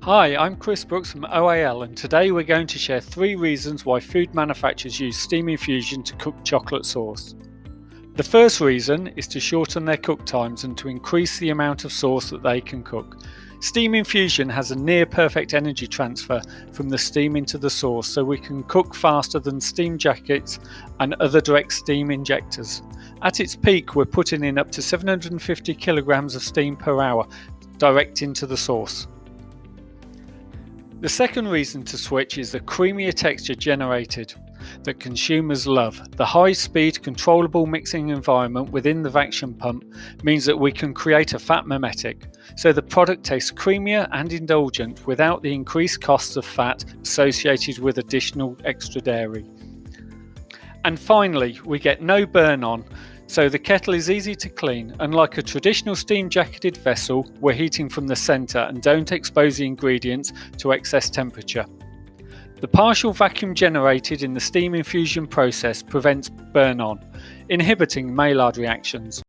Hi, I'm Chris Brooks from OAL, and today we're going to share 3 reasons why food manufacturers use Steam Infusion to cook chocolate sauce. The first reason is to shorten their cook times and to increase the amount of sauce that they can cook. Steam Infusion has a near perfect energy transfer from the steam into the sauce, so we can cook faster than steam jackets and other direct steam injectors. At its peak, we're putting in up to 750 kilograms of steam per hour direct into the sauce. The second reason to switch is the creamier texture generated that consumers love. The high-speed, controllable mixing environment within the vacuum pump means that we can create a fat mimetic, so the product tastes creamier and indulgent without the increased costs of fat associated with additional extra dairy. And finally, we get no burn-on, so the kettle is easy to clean. Unlike a traditional steam-jacketed vessel, we're heating from the centre and don't expose the ingredients to excess temperature. The partial vacuum generated in the steam infusion process prevents burn-on, inhibiting Maillard reactions.